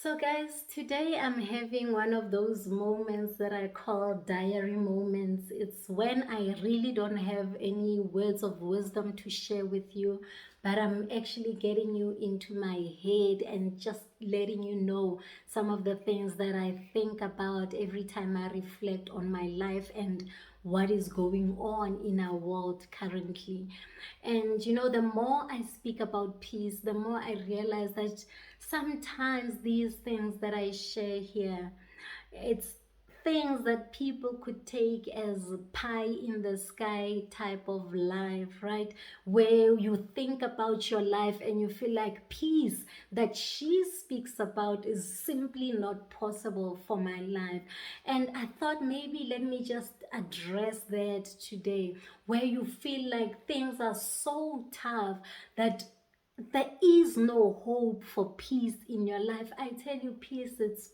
So guys, today I'm having one of those moments that I call diary moments. It's when I really don't have any words of wisdom to share with you, but I'm actually getting you into my head and just letting you know some of the things that I think about every time I reflect on my life and what is going on in our world currently. And the more I speak about peace, the more I realize that sometimes these things that I share here, it's things that people could take as pie in the sky type of life, right? Where you think about your life and you feel like peace that she speaks about is simply not possible for my life. And I thought maybe let me just address that today, where you feel like things are so tough that there is no hope for peace in your life. I tell you, peace is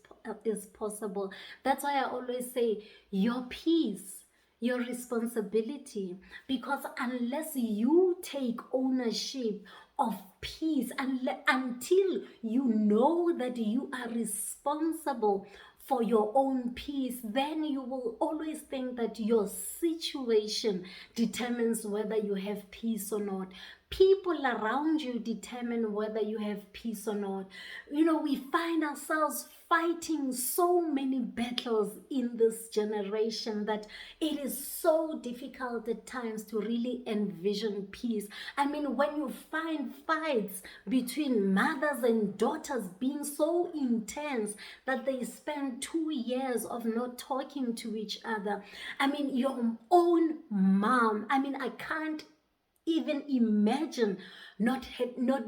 possible. That's why I always say your peace, your responsibility, because unless you take ownership of peace, until you know that you are responsible for your own peace, then you will always think that your situation determines whether you have peace or not. People around you determine whether you have peace or not. We find ourselves fighting so many battles in this generation that it is so difficult at times to really envision peace. I mean, when you find fights between mothers and daughters being so intense that they spend 2 years of not talking to each other. I mean, your own mom. I mean, I can't even imagine not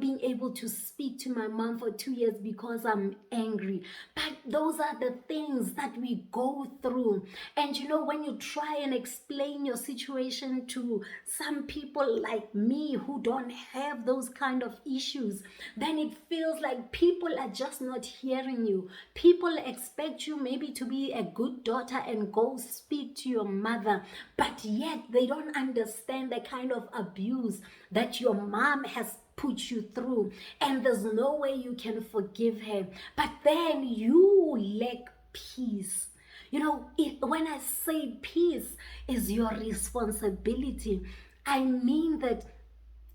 being able to speak to my mom for 2 years because I'm angry. But those are the things that we go through. And when you try and explain your situation to some people like me who don't have those kind of issues, then it feels like people are just not hearing you. People expect you maybe to be a good daughter and go speak to your mother, but yet they don't understand the kind of abuse that your mom has put you through, and there's no way you can forgive her. But then you lack peace. When I say peace is your responsibility, I mean that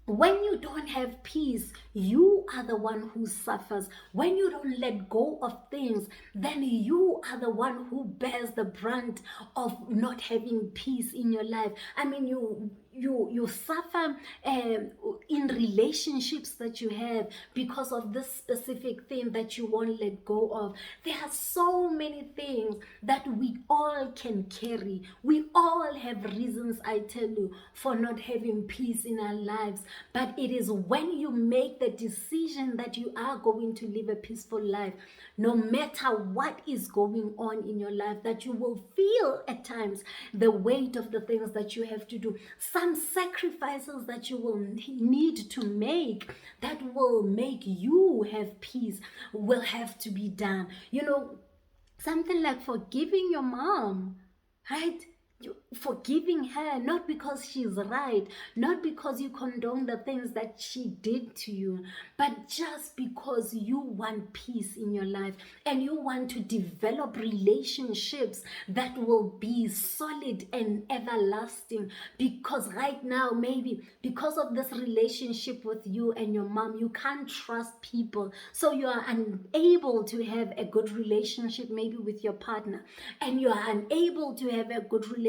when you don't have peace, you are the one who suffers. When you don't let go of things, then you are the one who bears the brunt of not having peace in your life. I mean, you suffer in relationships that you have because of this specific thing that you won't let go of. There are so many things that we all can carry. We all have reasons, I tell you, for not having peace in our lives. But it is when you make the decision that you are going to live a peaceful life, no matter what is going on in your life, that you will feel at times the weight of the things that you have to do. Some sacrifices that you will need to make that will make you have peace will have to be done. Something like forgiving your mom, right? Forgiving her, not because she's right, not because you condone the things that she did to you, but just because you want peace in your life and you want to develop relationships that will be solid and everlasting. Because right now, maybe because of this relationship with you and your mom, you can't trust people, so you are unable to have a good relationship maybe with your partner, and you are unable to have a good relationship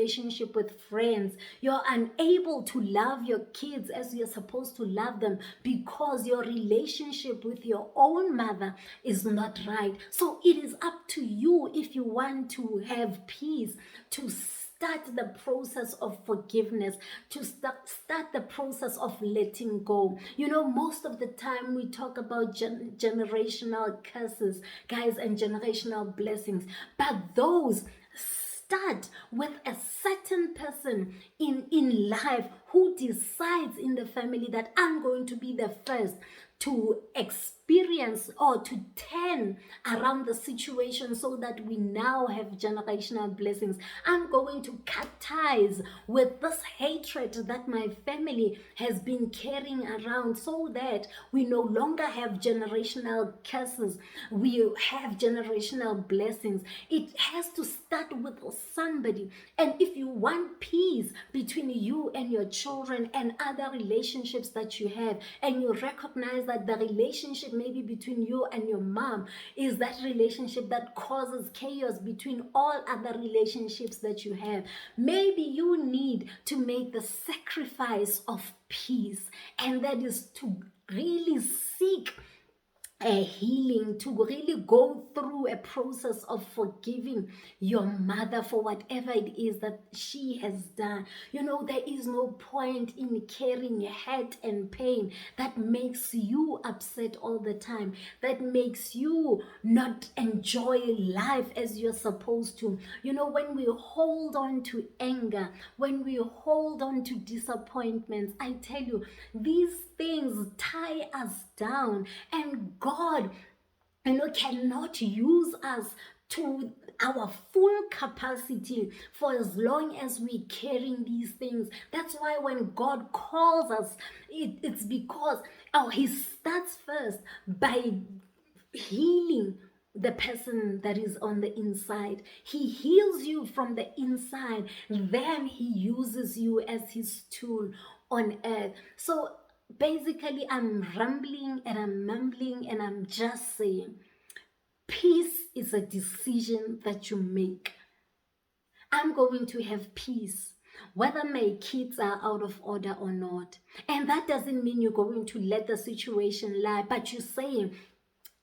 with friends. You're unable to love your kids as you're supposed to love them because your relationship with your own mother is not right. So it is up to you, if you want to have peace, to start the process of forgiveness, to start the process of letting go. Most of the time we talk about generational curses, guys, and generational blessings, but those start with a certain person in life who decides in the family that I'm going to be the first to experience experience or to turn around the situation so that we now have generational blessings. I'm going to cut ties with this hatred that my family has been carrying around so that we no longer have generational curses. We have generational blessings. It has to start with somebody. And if you want peace between you and your children and other relationships that you have, and you recognize that the relationship maybe between you and your mom is that relationship that causes chaos between all other relationships that you have, maybe you need to make the sacrifice of peace, and that is to really seek a healing, to really go through a process of forgiving your mother for whatever it is that she has done. You know, there is no point in carrying hurt and pain that makes you upset all the time, that makes you not enjoy life as you're supposed to. You know, when we hold on to anger, when we hold on to disappointments, I tell you, these things tie us down, and God, cannot use us to our full capacity for as long as we're carrying these things. That's why when God calls us, it's because he starts first by healing the person that is on the inside. He heals you from the inside, then he uses you as his tool on earth. So basically, I'm rambling and I'm mumbling and I'm just saying, peace is a decision that you make. I'm going to have peace whether my kids are out of order or not. And that doesn't mean you're going to let the situation lie, but you're saying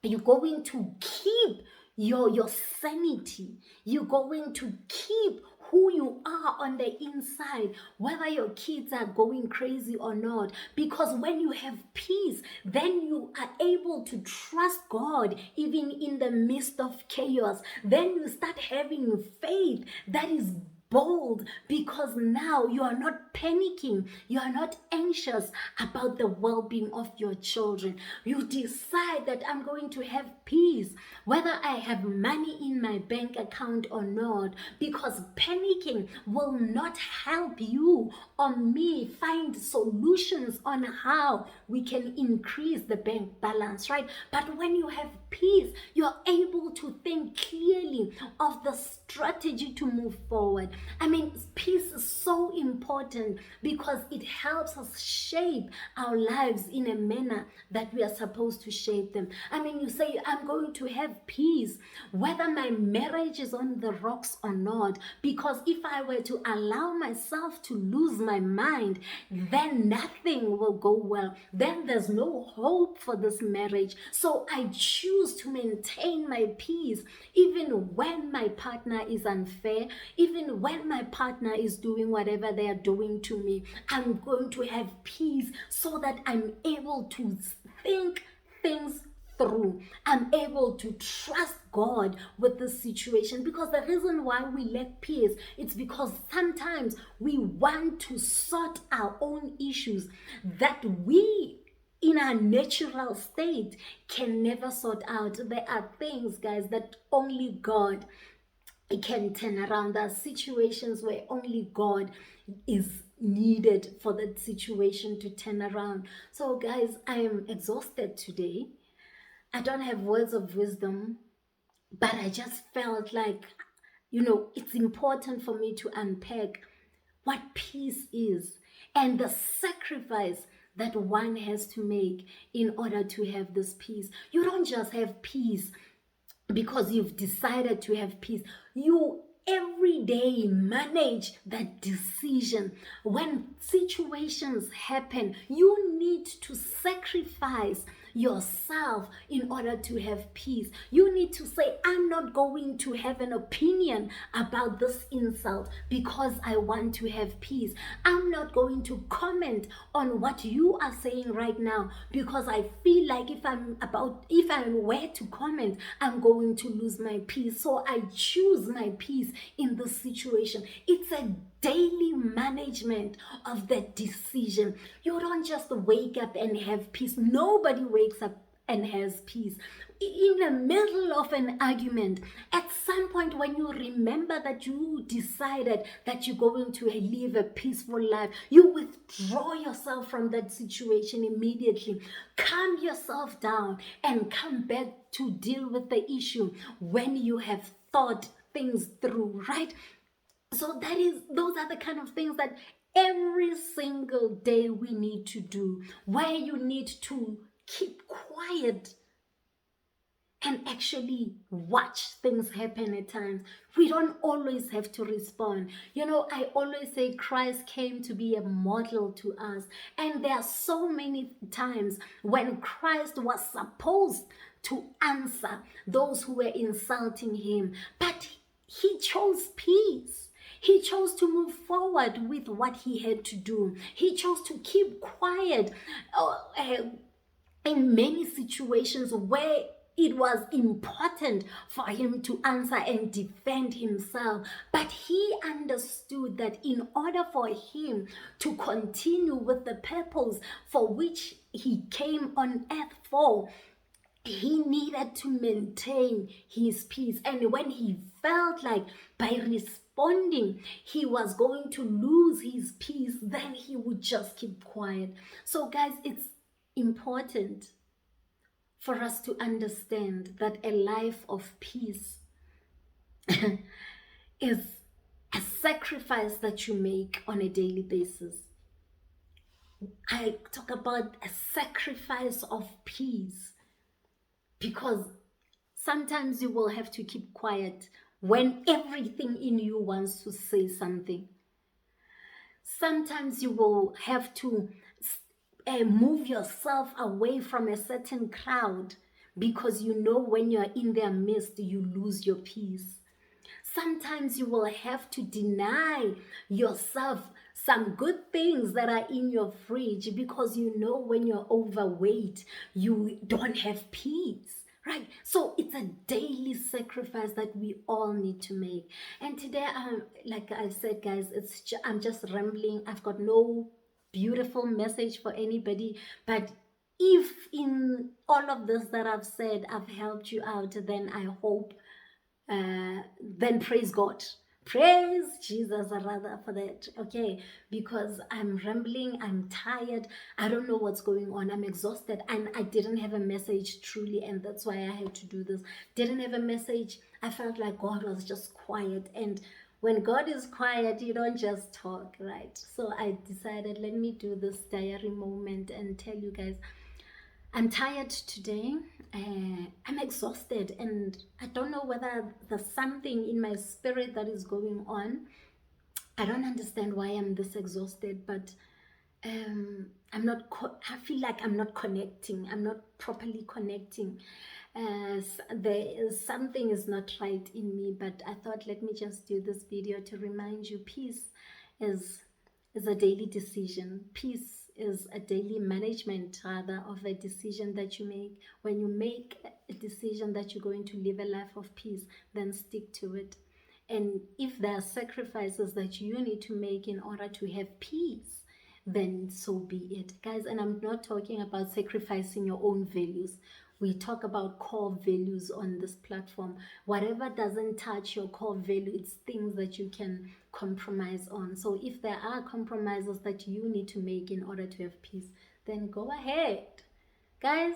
you're going to keep your sanity. You're going to keep who you are on the inside, whether your kids are going crazy or not. Because when you have peace, then you are able to trust God even in the midst of chaos. Then you start having faith that is bold, because now you are not panicking, you are not anxious about the well-being of your children. You decide that I'm going to have peace whether I have money in my bank account or not, because panicking will not help you or me find solutions on how we can increase the bank balance, right? But when you have peace, you're able to think clearly of the strategy to move forward. I mean, peace is so important because it helps us shape our lives in a manner that we are supposed to shape them. I mean, you say, I'm going to have peace whether my marriage is on the rocks or not, because if I were to allow myself to lose my mind, then nothing will go well. Then there's no hope for this marriage. So I choose to maintain my peace even when my partner is unfair, even when my partner is doing whatever they are doing to me. I'm going to have peace so that I'm able to think things through. I'm able to trust God with the situation, because the reason why we lack peace, it's because sometimes we want to sort our own issues that we in our natural state can never sort out. There are things, guys, that only God can turn around. There are situations where only God is needed for that situation to turn around. So guys, I am exhausted today. I don't have words of wisdom, but I just felt like, it's important for me to unpack what peace is and the sacrifice that one has to make in order to have this peace. You don't just have peace because you've decided to have peace. You every day manage that decision. When situations happen, you need to sacrifice yourself in order to have peace. You need to say, I'm not going to have an opinion about this insult because I want to have peace. I'm not going to comment on what you are saying right now because I feel like if I were to comment, I'm going to lose my peace. So I choose my peace in this situation. It's a daily management of that decision. You don't just wake up and have peace. Nobody wakes up and has peace. In the middle of an argument, at some point when you remember that you decided that you're going to live a peaceful life, you withdraw yourself from that situation immediately. Calm yourself down and come back to deal with the issue when you have thought things through, right? So those are the kind of things that every single day we need to do, where you need to keep quiet and actually watch things happen at times. We don't always have to respond. I always say Christ came to be a model to us. And there are so many times when Christ was supposed to answer those who were insulting him, but he chose peace. He chose to move forward with what he had to do. He chose to keep quiet in many situations where it was important for him to answer and defend himself. But he understood that in order for him to continue with the purpose for which he came on earth for, he needed to maintain his peace. And when he felt like by responding he was going to lose his peace, then he would just keep quiet. So guys, it's important for us to understand that a life of peace is a sacrifice that you make on a daily basis. I talk about a sacrifice of peace because sometimes you will have to keep quiet when everything in you wants to say something. Sometimes you will have to move yourself away from a certain crowd because when you're in their midst, you lose your peace. Sometimes you will have to deny yourself some good things that are in your fridge because when you're overweight, you don't have peace. Right? So it's a daily sacrifice that we all need to make. And today, like I said, guys, I'm just rambling. I've got no beautiful message for anybody. But if in all of this that I've said, I've helped you out, then I hope, then praise God. Praise Jesus rather for that, okay? Because I'm rambling, I'm tired, I don't know what's going on, I'm exhausted, and I didn't have a message truly, and that's why I had to do this. Didn't have a message. I felt like God was just quiet, and when God is quiet, you don't just talk, right? So I decided, let me do this diary moment and tell you guys, I'm tired today. I'm exhausted, and I don't know whether there's something in my spirit that is going on. I don't understand why I'm this exhausted, but I feel like I'm not connecting. I'm not properly connecting. Something is not right in me, but I thought, let me just do this video to remind you, peace is a daily decision. Peace is a daily management, rather, of a decision that you make. When you make a decision that you're going to live a life of peace, then stick to it. And if there are sacrifices that you need to make in order to have peace, then so be it, guys. And I'm not talking about sacrificing your own values. We talk about core values on this platform. Whatever doesn't touch your core value, it's things that you can compromise on. So if there are compromises that you need to make in order to have peace, then go ahead. Guys,